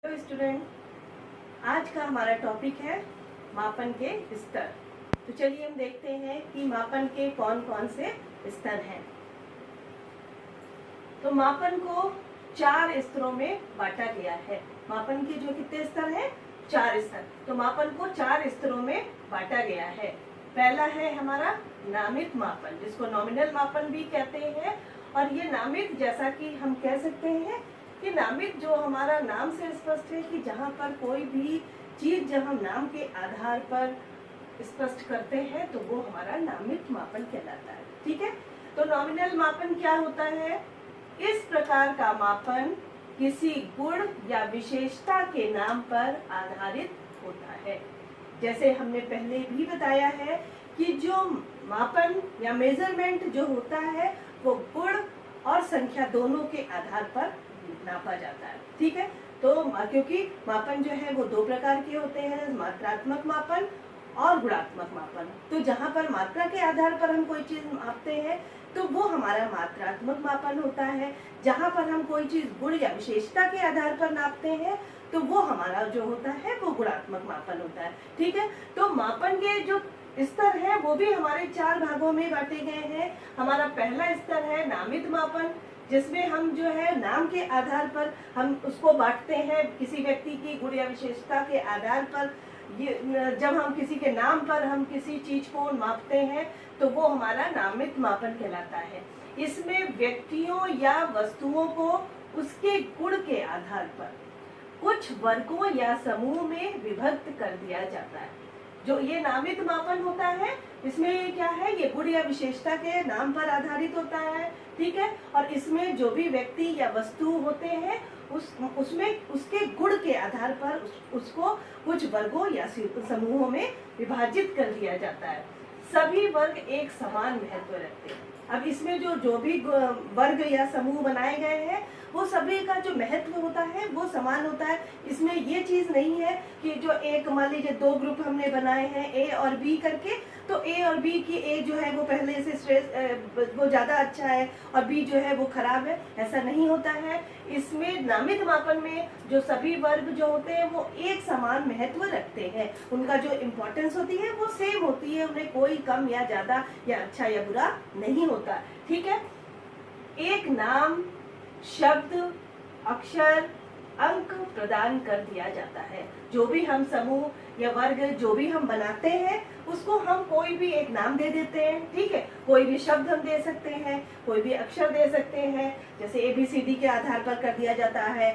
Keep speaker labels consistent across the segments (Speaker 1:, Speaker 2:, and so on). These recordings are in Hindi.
Speaker 1: हेलो स्टूडेंट, आज का हमारा टॉपिक है मापन के स्तर। तो चलिए हम देखते हैं कि मापन के कौन कौन से स्तर हैं। तो मापन को 4 स्तरों में बांटा गया है। मापन के जो कितने स्तर हैं? 4 स्तर। तो मापन को 4 स्तरों में बांटा गया है। पहला है हमारा नामित मापन, जिसको नॉमिनल मापन भी कहते हैं। और ये नामित, जैसा कि हम कह सकते हैं कि नामित जो हमारा नाम से स्पष्ट है कि जहाँ पर कोई भी चीज जब हम नाम के आधार पर स्पष्ट करते हैं तो वो हमारा नामित मापन कहलाता है। ठीक है। तो नॉमिनल मापन क्या होता है? इस प्रकार का मापन किसी गुण या विशेषता के नाम पर आधारित होता है। जैसे हमने पहले भी बताया है कि जो मापन या मेजरमेंट जो होता है वो गुण और संख्या दोनों के आधार पर नापा जाता है। ठीक है। तो क्योंकि मापन जो है वो 2 प्रकार के होते हैं, मात्रात्मक मापन और गुणात्मक मापन। तो जहाँ पर मात्रा के आधार पर हम कोई चीज मापते हैं तो वो हमारा मात्रात्मक मापन होता है। जहाँ पर हम कोई चीज गुण या विशेषता के आधार पर नापते हैं तो वो हमारा जो होता है वो गुणात्मक मापन होता है। ठीक है। तो मापन के जो स्तर है वो भी हमारे 4 भागों में बांटे गए हैं। हमारा पहला स्तर है नामित मापन, जिसमें हम जो है नाम के आधार पर हम उसको बांटते हैं। किसी व्यक्ति की गुण या विशेषता के आधार पर जब हम किसी के नाम पर हम किसी चीज को मापते हैं तो वो हमारा नामित मापन कहलाता है। इसमें व्यक्तियों या वस्तुओं को उसके गुण के आधार पर कुछ वर्गों या समूह में विभक्त कर दिया जाता है। जो ये नामित मापन होता है इसमें क्या है, ये गुण या विशेषता के नाम पर आधारित होता है। ठीक है। और इसमें जो भी व्यक्ति या वस्तु होते हैं उसमें उसके गुण के आधार पर उसको कुछ वर्गों या समूहों में विभाजित कर दिया जाता है। सभी वर्ग एक समान महत्व रखते हैं। अब इसमें जो भी वर्ग या समूह बनाए गए हैं वो सभी का जो महत्व होता है वो समान होता है। इसमें ये चीज नहीं है कि जो एक, मान लीजिए 2 ग्रुप हमने बनाए हैं ए और बी करके, तो ए और बी की ए जो है वो पहले से वो ज्यादा अच्छा है और बी जो है वो खराब है, ऐसा नहीं होता है। इसमें नामित मापन में जो सभी वर्ग जो होते हैं वो एक समान महत्व रखते हैं। उनका जो इम्पोर्टेंस होती है वो सेम होती है, उन्हें कोई कम या ज्यादा या अच्छा या बुरा नहीं होता। ठीक है। एक नाम, शब्द, अक्षर, अंक प्रदान कर दिया जाता है। जो भी हम समूह या वर्ग जो भी हम बनाते हैं उसको हम कोई भी एक नाम दे देते हैं। ठीक है। कोई भी शब्द हम दे सकते हैं, कोई भी अक्षर दे सकते हैं। जैसे ABCD के आधार पर कर दिया जाता है,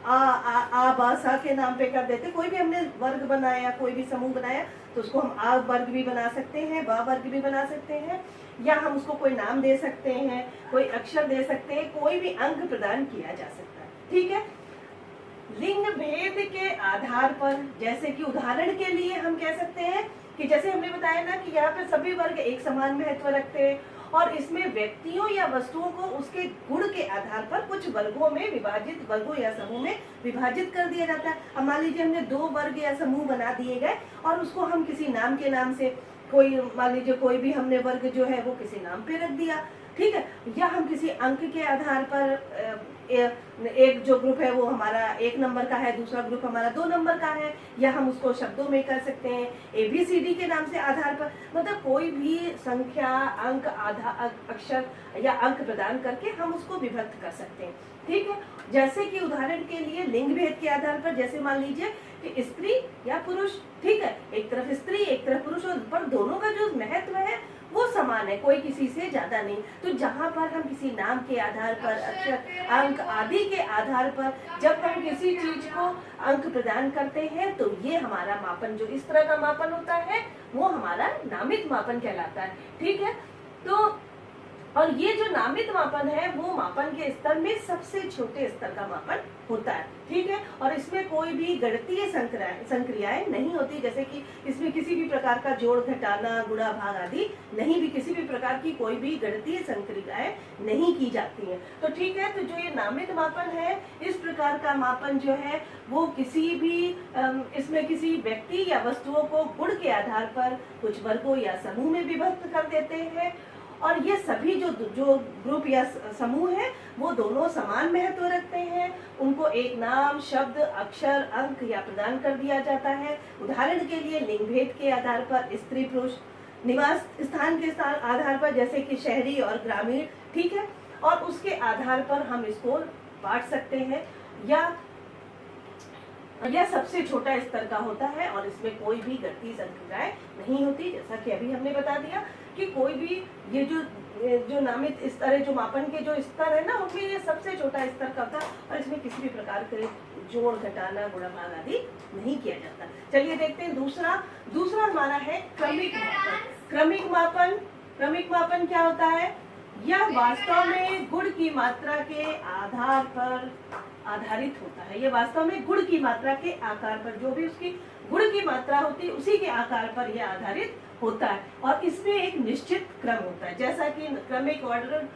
Speaker 1: आ बा सा के नाम पे कर देते। कोई भी हमने वर्ग बनाया, कोई भी समूह बनाया तो उसको हम आ वर्ग भी बना सकते हैं, बा वर्ग भी बना सकते हैं, या हम उसको कोई नाम दे सकते हैं, कोई अक्षर दे सकते हैं, कोई भी अंक प्रदान किया जा सकता है। ठीक है। लिंग भेद के आधार पर, जैसे कि उदाहरण के लिए हम कह सकते हैं कि जैसे हमने बताया ना कि यहाँ पे सभी वर्ग एक समान महत्व रखते हैं और इसमें व्यक्तियों या वस्तुओं को उसके गुण के आधार पर कुछ वर्गों में विभाजित, वर्गों या समूह में विभाजित कर दिया जाता है। अब मान लीजिए हमने 2 वर्ग या समूह बना दिए गए और उसको हम किसी नाम के नाम से, कोई मान लीजिए कोई भी हमने वर्ग जो है वो किसी नाम पे रख दिया। ठीक है। या हम किसी अंक के आधार पर एक जो ग्रुप है वो हमारा 1 नंबर का है, दूसरा ग्रुप हमारा 2 नंबर का है, या हम उसको शब्दों में कर सकते हैं ABCD के नाम से आधार पर। मतलब कोई भी संख्या, अंक, अक्षर या अंक प्रदान करके हम उसको विभक्त कर सकते हैं। ठीक है। जैसे कि उदाहरण के लिए लिंग भेद के आधार पर, जैसे मान लीजिए कि स्त्री या पुरुष, ठीक है, एक तरफ स्त्री एक तरफ पुरुष, पर दोनों का जो महत्व है वो समान है, कोई किसी से ज्यादा नहीं। तो जहाँ पर हम किसी नाम के आधार पर, अक्षर, अंक आदि के आधार पर जब हम किसी चीज को अंक प्रदान करते हैं तो ये हमारा मापन, जो इस तरह का मापन होता है वो हमारा नामित मापन कहलाता है। ठीक है। तो और ये जो नामित मापन है वो मापन के स्तर में सबसे छोटे स्तर का मापन होता है। ठीक है। और इसमें कोई भी गणितीय संक्रियाएं नहीं होती, जैसे कि इसमें किसी भी प्रकार का जोड़, घटाना, गुणा, भाग आदि नहीं, भी किसी भी प्रकार की कोई भी गणितीय संक्रियाएं नहीं की जाती हैं। तो ठीक है। तो जो ये नामित मापन है, इस प्रकार का मापन जो है वो किसी भी इसमें किसी व्यक्ति या वस्तुओं को गुण के आधार पर कुछ वर्गों या समूह में विभक्त कर देते हैं और ये सभी जो जो ग्रुप या समूह है वो दोनों समान महत्व रखते हैं। उनको एक नाम, शब्द, अक्षर, अंक या प्रदान कर दिया जाता है। उदाहरण के लिए लिंग भेद के आधार पर स्त्री पुरुष, निवास स्थान के आधार पर जैसे कि शहरी और ग्रामीण, ठीक है, और उसके आधार पर हम इसको बांट सकते हैं। या सबसे छोटा स्तर का होता है और इसमें कोई भी गणितीय संख्याएं नहीं होती, जैसा कि अभी हमने बता दिया कि कोई भी ये जो नामित स्तर है, जो मापन के जो स्तर है ना, उनमें ये सबसे छोटा स्तर का होता है और इसमें किसी भी प्रकार के जोड़, घटाना, गुणा, भाग आदि नहीं किया जाता। चलिए देखते हैं दूसरा हमारा है क्रमिक मापन। क्रमिक मापन क्या होता है? यह वास्तव में गुण की मात्रा के आधार पर आधारित होता है। ये वास्तव में गुण की मात्रा के आकार पर, जो भी उसकी गुण की मात्रा होती है उसी के आकार पर यह आधारित होता है और इसमें एक निश्चित क्रम होता है। जैसा कि क्रमिक ऑर्डर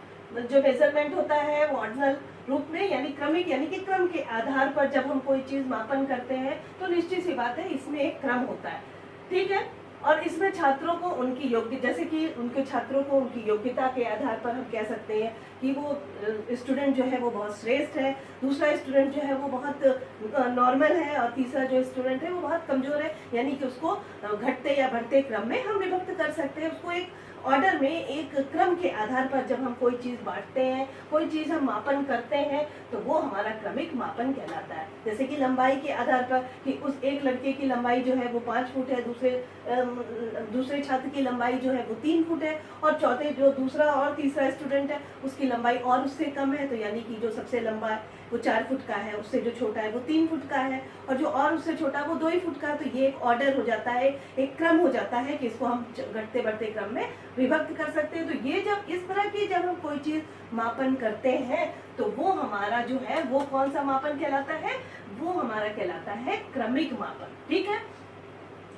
Speaker 1: जो मेजरमेंट होता है वो ऑर्डिनल रूप में यानी क्रमिक यानी कि क्रम के आधार पर जब हम कोई चीज मापन करते हैं तो निश्चित सी बात है इसमें एक क्रम होता है, ठीक है। और इसमें छात्रों को उनकी जैसे कि उनके छात्रों को उनकी योग्यता के आधार पर हम कह सकते हैं कि वो स्टूडेंट जो है वो बहुत श्रेष्ठ है, दूसरा स्टूडेंट जो है वो बहुत नॉर्मल है और तीसरा जो स्टूडेंट है वो बहुत कमजोर है, यानी कि उसको घटते या बढ़ते क्रम में हम विभक्त कर सकते हैं। उसको एक ऑर्डर में एक क्रम के आधार पर जब हम कोई चीज बांटते हैं, कोई चीज हम मापन करते हैं तो वो हमारा क्रमिक मापन कहलाता है। जैसे कि लंबाई के आधार पर कि उस एक लड़के की लंबाई जो है वो 5 फुट है, दूसरे छात्र की लंबाई जो है वो 3 फुट है और चौथे जो दूसरा और तीसरा स्टूडेंट है उसकी लंबाई और उससे कम है, तो यानी कि जो सबसे लंबा है वो 4 फुट का है, उससे जो छोटा है वो 3 फुट का है और जो और उससे छोटा वो 2 ही फुट का है। तो ये एक ऑर्डर हो जाता है, एक क्रम हो जाता है कि इसको हम घटते बढ़ते क्रम में विभक्त कर सकते हैं। तो ये जब इस तरह की जब हम कोई चीज मापन करते हैं तो वो हमारा जो है वो कौन सा मापन कहलाता है? वो हमारा कहलाता है क्रमिक मापन, ठीक है।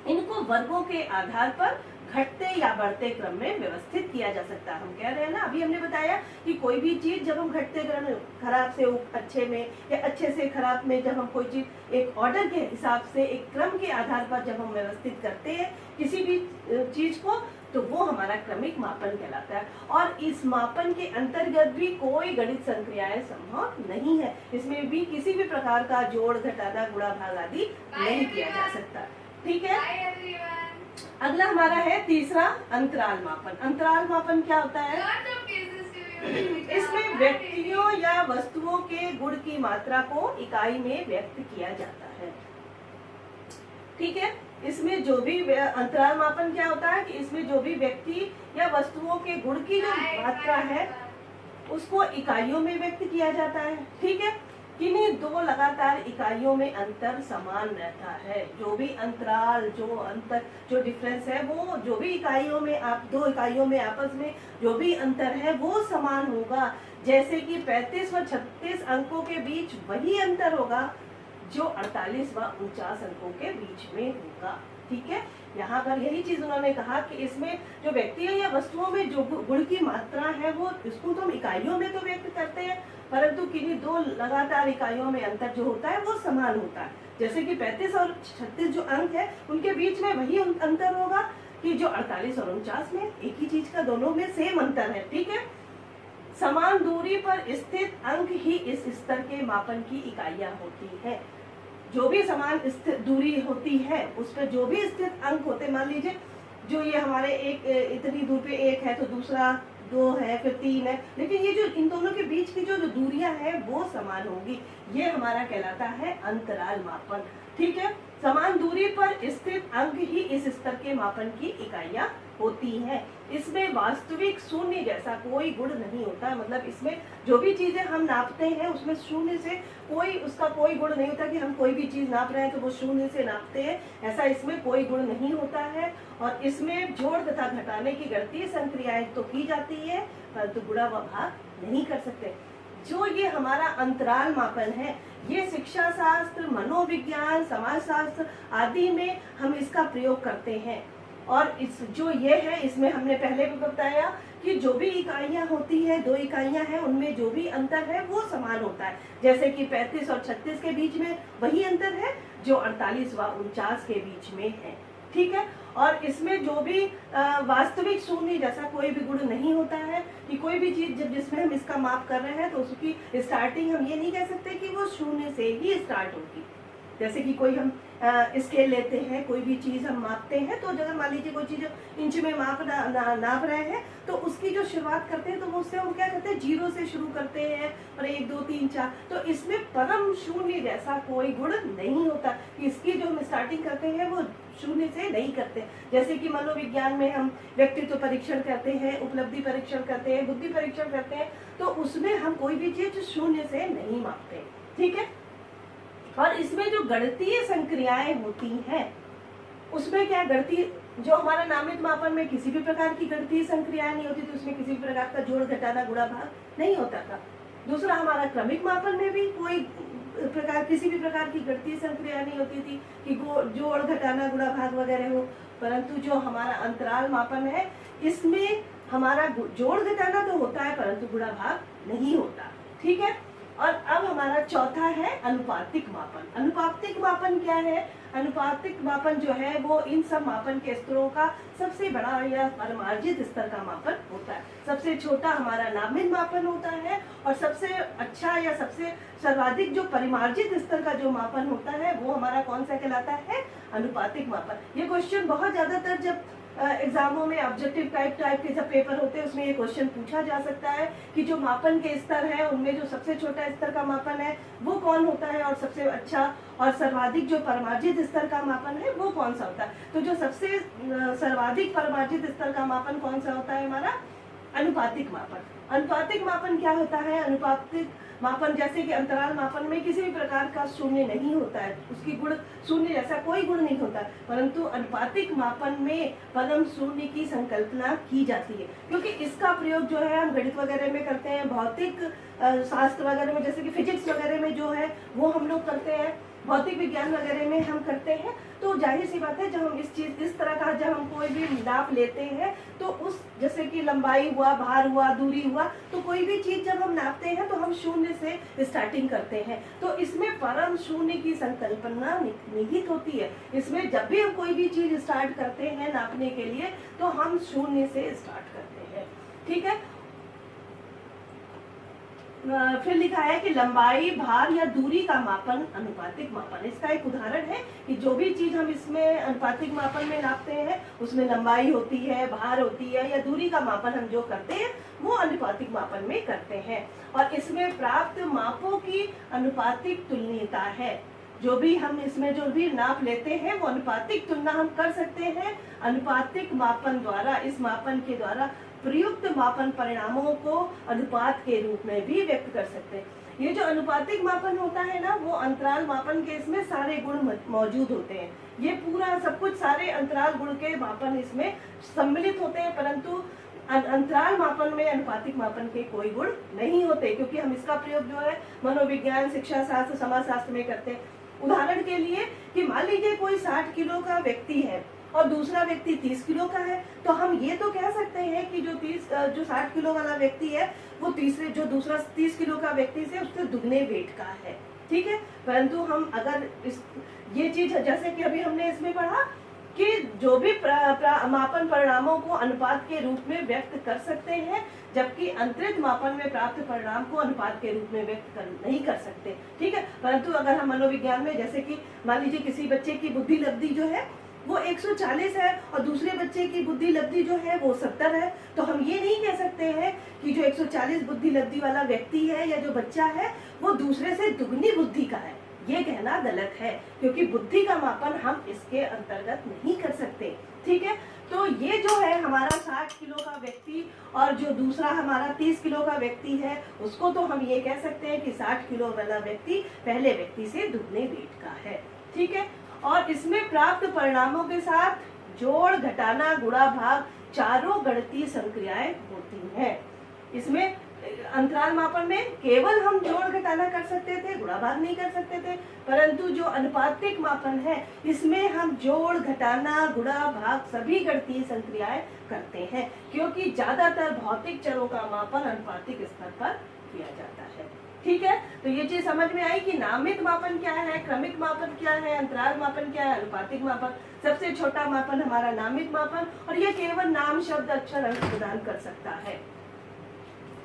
Speaker 1: इनको वर्गों के आधार पर घटते या बढ़ते क्रम में व्यवस्थित किया जा सकता है। हम कह रहे हैं ना, अभी हमने बताया कि कोई भी चीज जब हम घटते क्रम में, खराब से अच्छे में या अच्छे से खराब में, जब हम कोई चीज एक ऑर्डर के हिसाब से एक क्रम के आधार पर जब हम व्यवस्थित करते हैं किसी भी चीज को, तो वो हमारा क्रमिक मापन कहलाता है। और इस मापन के अंतर्गत भी कोई गणित संक्रियाएं संभव नहीं है, इसमें भी किसी भी प्रकार का जोड़, घटाना, गुणा, भाग आदि नहीं किया जा सकता, ठीक है। अगला हमारा है तीसरा अंतराल मापन। अंतराल मापन क्या होता है? इसमें व्यक्तियों या वस्तुओं के गुण की मात्रा को इकाई में व्यक्त किया जाता है, ठीक है। इसमें जो भी अंतराल मापन क्या होता है कि इसमें जो भी व्यक्ति या वस्तुओं के गुण की जो मात्रा है उसको इकाइयों में व्यक्त किया जाता है, ठीक है। किन्हीं दो लगातार इकाइयों में अंतर समान रहता है। जो भी अंतराल, जो डिफरेंस है, वो जो भी इकाइयों में आप दो इकाइयों में आपस में जो भी अंतर है वो समान होगा। जैसे कि 35 व 36 अंकों के बीच वही अंतर होगा जो 48 व 49 अंकों के बीच में होगा, ठीक है। यहाँ पर यही चीज उन्होंने कहा कि इसमें जो व्यक्तियों या वस्तुओं में जो गुण की मात्रा है वो इसको तो हम इकाइयों में तो व्यक्त करते हैं, परंतु किन्हीं दो लगातार इकाइयों में अंतर जो होता है वो समान होता है। जैसे कि 35 और 36 जो अंक है उनके बीच में वही अंतर होगा कि जो 48 और 49 में, एक ही चीज का दोनों में सेम अंतर है, ठीक है। समान दूरी पर स्थित अंक ही इस स्तर के मापन की इकाइयां होती है। जो भी समान दूरी होती है उस पर जो भी स्थित अंक होते, मान लीजिए जो ये हमारे एक इतनी दूर पे 1 है तो दूसरा 2 है, फिर 3 है, लेकिन ये जो इन दोनों के बीच की जो दूरियां हैं वो समान होगी, ये हमारा कहलाता है अंतराल मापन, ठीक है। समान दूरी पर स्थित अंक ही इस स्तर के मापन की इकाइयां होती हैं। इसमें वास्तविक शून्य जैसा कोई गुण नहीं होता, मतलब इसमें जो भी चीजें हम नापते हैं उसमें शून्य से उसका कोई गुण नहीं होता कि हम कोई भी चीज नाप रहे हैं तो वो शून्य से नापते हैं, ऐसा इसमें कोई गुण नहीं होता है। और इसमें जोड़ तथा घटाने की गणितीय संक्रियाएं तो की जाती है परंतु गुणा व भाग नहीं कर सकते। जो ये हमारा अंतराल मापन है ये शिक्षा शास्त्र, मनोविज्ञान, समाजशास्त्र आदि में हम इसका प्रयोग करते हैं। और इस जो ये है इसमें हमने पहले भी बताया कि जो भी इकाइयां होती है, 2 इकाइयां हैं, उनमें जो भी अंतर है वो समान होता है। जैसे कि 35 और 36 के बीच में वही अंतर है जो 48 व 49 के बीच में है, ठीक है। और इसमें जो भी वास्तविक शून्य जैसा कोई भी गुण नहीं होता है कि कोई भी चीज जब जिसमें हम इसका माप कर रहे हैं तो उसकी स्टार्टिंग हम ये नहीं कह सकते कि वो शून्य से ही स्टार्ट होगी। जैसे कि कोई हम स्केल लेते हैं, कोई भी चीज हम मापते हैं, तो अगर मान लीजिए कोई चीज इंच में नाप रहे हैं तो उसकी जो शुरुआत करते हैं तो उससे हम क्या करते हैं, 0 से शुरू करते हैं और 1 2 3 4। तो इसमें परम शून्य जैसा कोई गुण नहीं होता कि इसकी जो हम स्टार्टिंग करते हैं वो शून्य से नहीं करते। जैसे कि मनोविज्ञान में हम व्यक्तित्व परीक्षण करते हैं, उपलब्धि परीक्षण करते हैं, बुद्धि परीक्षण करते हैं, तो उसमें हम कोई भी चीज शून्य से नहीं मापते। ठीक है। और इसमें जो गणितीय संक्रियाएं होती हैं उसमें क्या, गणितीय जो हमारा नामित मापन में किसी भी प्रकार की गणितीय संक्रियाएं नहीं होती, तो उसमें किसी भी प्रकार का जोड़ घटाना गुणा भाग नहीं होता था। दूसरा, हमारा क्रमिक मापन में भी कोई किसी भी प्रकार की गणितीय संक्रिया नहीं होती थी कि जोड़ घटाना गुणा भाग वगैरह हो। परंतु जो हमारा अंतराल मापन है इसमें हमारा जोड़ घटाना तो होता है परंतु गुणा भाग नहीं होता। ठीक है। और अब हमारा चौथा है अनुपातिक मापन। अनुपातिक मापन क्या है? अनुपातिक मापन जो है वो इन सब मापन के स्तरों का सबसे बड़ा या परिमार्जित स्तर का मापन होता है। सबसे छोटा हमारा नामित मापन होता है और सबसे अच्छा या सबसे सर्वाधिक जो परिमार्जित स्तर का जो मापन होता है वो हमारा कौन सा कहलाता है? अनुपातिक मापन। ये क्वेश्चन बहुत ज्यादातर जब एग्जामों में ऑब्जेक्टिव टाइप के जब पेपर होते हैं उसमें ये क्वेश्चन पूछा जा सकता है कि जो मापन के स्तर है उनमें जो सबसे छोटा स्तर का मापन है वो कौन होता है और सबसे अच्छा और सर्वाधिक जो परिमार्जित स्तर का मापन है वो कौन सा होता है। तो जो सबसे सर्वाधिक परिमार्जित स्तर का मापन कौन सा होता है? हमारा अनुपातिक मापन। अनुपातिक मापन क्या होता है? अनुपातिक मापन जैसे कि अंतराल मापन में किसी भी प्रकार का शून्य नहीं होता है, उसकी गुण शून्य जैसा कोई गुण नहीं होता, परंतु अनुपातिक मापन में परम शून्य की संकल्पना की जाती है, क्योंकि इसका प्रयोग जो है हम गणित वगैरह में करते हैं, भौतिक शास्त्र वगैरह में जैसे कि फिजिक्स वगैरह में जो है वो हम लोग करते हैं, भौतिक विज्ञान वगैरह में हम करते हैं। तो जाहिर सी बात है जब हम इस तरह का जब हम कोई भी नाप लेते हैं तो उस जैसे कि लंबाई हुआ, भार हुआ, दूरी हुआ, तो कोई भी चीज जब हम नापते हैं तो हम शून्य से स्टार्टिंग करते हैं। तो इसमें परम शून्य की संकल्पना निहित होती है। इसमें जब भी हम कोई भी चीज स्टार्ट करते हैं नापने के लिए तो हम शून्य से स्टार्ट करते हैं। ठीक है। फिर लिखा है कि लंबाई, भार या दूरी का मापन अनुपातिक मापन। इसका एक उदाहरण है कि जो भी चीज हम इसमें अनुपातिक मापन में नापते हैं उसमें लंबाई होती है, भार होती है या दूरी का मापन हम जो करते हैं वो अनुपातिक मापन में करते हैं। और इसमें प्राप्त मापों की अनुपातिक तुलनीयता है। जो भी हम इसमें जो भी नाप लेते हैं वो अनुपातिक तुलना हम कर सकते हैं अनुपातिक मापन द्वारा। इस मापन के द्वारा प्रयुक्त मापन परिणामों को अनुपात के रूप में भी व्यक्त कर सकते हैं। ये जो अनुपातिक मापन होता है ना वो अंतराल मापन के इसमें सारे गुण मौजूद होते हैं। ये पूरा सब कुछ सारे अंतराल गुण के मापन इसमें सम्मिलित होते हैं, परंतु अंतराल मापन में अनुपातिक मापन के कोई गुण नहीं होते, क्योंकि हम इसका प्रयोग जो है मनोविज्ञान, शिक्षा शास्त्र, समाज शास्त्र में करते हैं। उदाहरण के लिए कि मान लीजिए कोई 60 किलो का व्यक्ति है और दूसरा व्यक्ति 30 किलो का है, तो हम ये तो कह सकते हैं कि जो 60 किलो वाला व्यक्ति है वो जो दूसरा 30 किलो का व्यक्ति से उससे दुगने वेट का है। ठीक है। परंतु हम अगर ये चीज जैसे कि अभी हमने इसमें पढ़ा कि जो भी मापन परिणामों को अनुपात के रूप में व्यक्त कर सकते हैं, जबकि अंतरित मापन में प्राप्त परिणाम को अनुपात के रूप में व्यक्त नहीं कर सकते। ठीक है। परंतु अगर हम मनोविज्ञान में जैसे कि मान लीजिए किसी बच्चे की बुद्धि लब्धि जो है वो 140 है और दूसरे बच्चे की बुद्धि लब्धि जो है वो 70 है, तो हम ये नहीं कह सकते हैं कि जो 140 बुद्धि लब्धि वाला व्यक्ति है या जो बच्चा है वो दूसरे से दुगनी बुद्धि का है। ये कहना गलत है, क्योंकि बुद्धि का मापन हम इसके अंतर्गत नहीं कर सकते। ठीक है। तो ये जो है हमारा 60 किलो का व्यक्ति और जो दूसरा हमारा 30 किलो का व्यक्ति है उसको तो हम ये कह सकते हैं कि 60 किलो वाला व्यक्ति पहले व्यक्ति से दुगने वेट का है। ठीक है। और इसमें प्राप्त परिणामों के साथ जोड़, घटाना, गुणा, भाग चारों गणितीय संक्रियाएं होती हैं। इसमें अंतराल मापन में केवल हम जोड़ घटाना कर सकते थे, गुणा भाग नहीं कर सकते थे, परंतु जो अनुपातिक मापन है इसमें हम जोड़, घटाना, गुणा, भाग सभी गणितीय संक्रियाएं करते हैं, क्योंकि ज्यादातर भौतिक चरों का मापन अनुपातिक स्तर पर किया जाता है। ठीक है, तो ये चीज समझ में आई कि नामित मापन क्या है, क्रमिक मापन क्या है, अंतराल मापन क्या है, अनुपातिक मापन। सबसे छोटा मापन हमारा नामित मापन, और ये केवल नाम, शब्द, अक्षर, अंक प्रदान कर सकता है।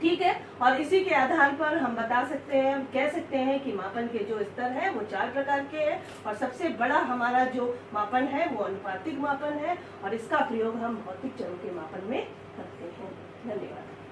Speaker 1: ठीक है, और इसी के आधार पर हम बता सकते हैं, कह सकते हैं कि मापन के जो स्तर है वो 4 प्रकार के हैं, और सबसे बड़ा हमारा जो मापन है वो अनुपातिक मापन है, और इसका प्रयोग हम भौतिक चरों के मापन में करते हैं। धन्यवाद।